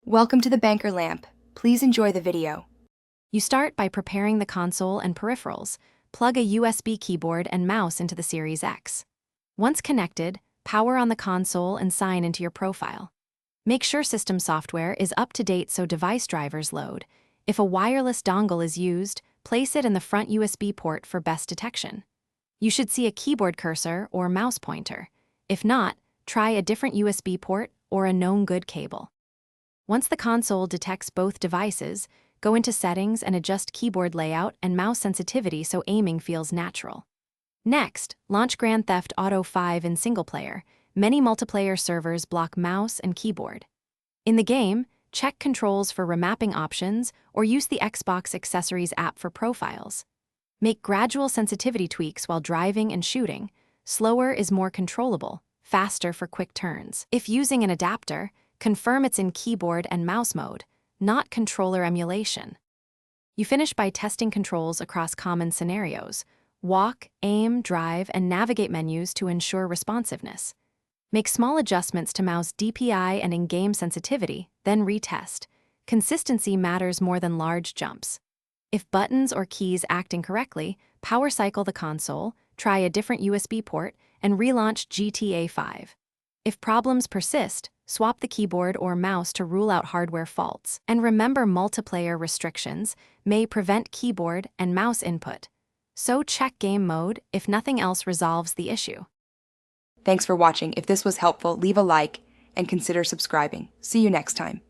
Welcome to the Banker Lamp. Please enjoy the video. You start by preparing the console and peripherals. Plug a USB keyboard and mouse into the Series X. Once connected, power on the console and sign into your profile. Make sure system software is up to date so device drivers load. If a wireless dongle is used, place it in the front USB port for best detection. You should see a keyboard cursor or mouse pointer. If not, try a different USB port or a known good cable. Once the console detects both devices, go into Settings and adjust keyboard layout and mouse sensitivity so aiming feels natural. Next, launch Grand Theft Auto 5 in single-player. Many multiplayer servers block mouse and keyboard. In the game, check controls for remapping options or use the Xbox Accessories app for profiles. Make gradual sensitivity tweaks while driving and shooting. Slower is more controllable, faster for quick turns. If using an adapter, confirm it's in keyboard and mouse mode, not controller emulation. You finish by testing controls across common scenarios. Walk, aim, drive, and navigate menus to ensure responsiveness. Make small adjustments to mouse DPI and in-game sensitivity, then retest. Consistency matters more than large jumps. If buttons or keys act incorrectly, power cycle the console, try a different USB port, and relaunch GTA 5. If problems persist, swap the keyboard or mouse to rule out hardware faults. And remember, multiplayer restrictions may prevent keyboard and mouse input. So check game mode if nothing else resolves the issue. Thanks for watching. If this was helpful, leave a like and consider subscribing. See you next time.